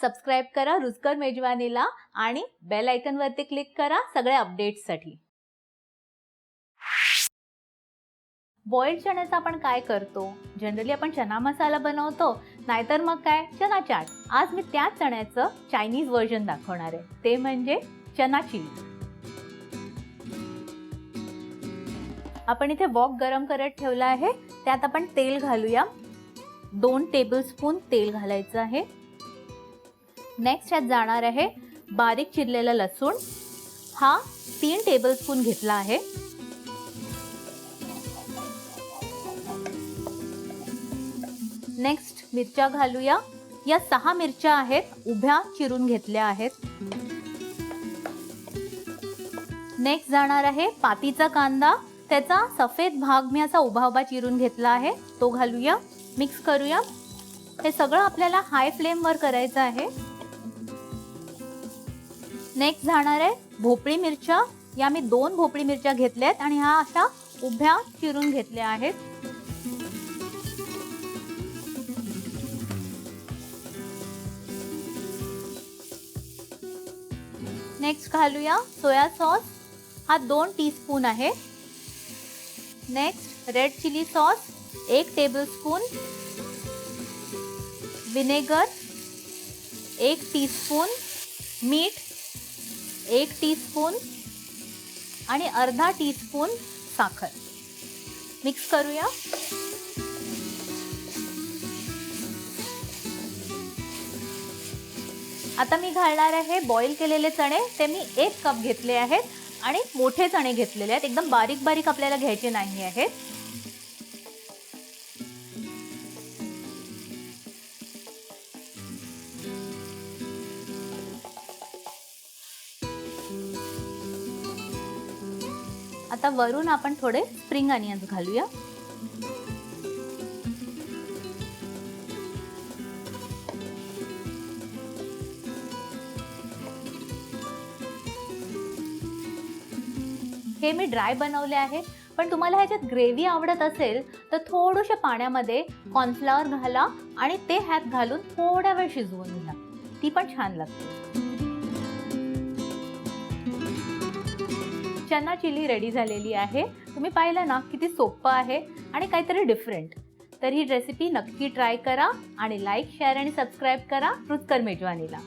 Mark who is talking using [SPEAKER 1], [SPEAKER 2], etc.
[SPEAKER 1] Subscribe करा रुचकर मेजवानीला आणि बेल आयकॉन वरती क्लिक करा सगळ्या अपडेट्ससाठी। बॉइल्ड चण्याचा आपण काय करतो? जनरली आपण चना मसाला बनवतो, नाहीतर मग काय चना चाट। आज मी त्या चण्याचं चायनीज व्हर्जन दाखवणार आहे, ते म्हणजे चना चिली। आपण इथे वॉक गरम करत ठेवला आहे, त्यात आपण तेल घालूया। 2 टेबलस्पून तेल घालायचं आहे। नेक्स्ट यात जाणार आहे बारीक चिरलेला लसूण, हा 3 टेबलस्पून घेतला आहे। नेक्स्ट मिरच्या घालूया, या 6 मिरच्या आहेत, उभ्या चिरून घेतल्या आहेत। नेक्स्ट जाणार आहे पातीचा कांदा, त्याचा सफेद भाग मी असा उभा उभा चिरून घेतला आहे, तो घालूया। मिक्स करूया। हे सगळं आपल्याला हाय फ्लेम वर करायचं आहे। नेक्स्ट जाणार आहे भोपळी मिरच्या, या मी 2 भोपळी मिरच्या घेतल्यात आणि ह्या अशा उभ्या चिरून घेतल्या आहेत। नेक्स्ट घालूया सोया सॉस, हा 2 टीस्पून आहे। Next red chilli sauce 1 tablespoon, vinegar 1 teaspoon, मीठ 1 टीस्पून आणि अर्धा टीस्पून साखर। मिक्स करूया। आता मी घालणार आहे बॉईल केलेले चणे, ते मी 1 कप घेतले आहेत आणि मोठे चणे घेतलेले आहेत, एकदम बारीक बारीक आपल्याला घ्यायचे नाही आहेत। आता वरून आपण थोडे स्प्रिंग अनियन्स घालूया। हे मी ड्राय बनवले आहे, पण तुम्हाला ह्याच्यात ग्रेव्ही आवडत असेल तर थोडंसं पाण्यामध्ये कॉर्नफ्लॉवर घाला आणि ते ह्यात घालून थोडा वेळ शिजवून घ्या, ती पण छान लागते। चना चिली रेडी झालेली आहे। तुम्ही पाहिलं ना किती सोपं आहे आणि काहीतरी डिफरंट। तर ही रेसिपी नक्की ट्राय करा आणि लाईक, शेअर आणि सबस्क्राइब करा रुचकर मेजवानीला।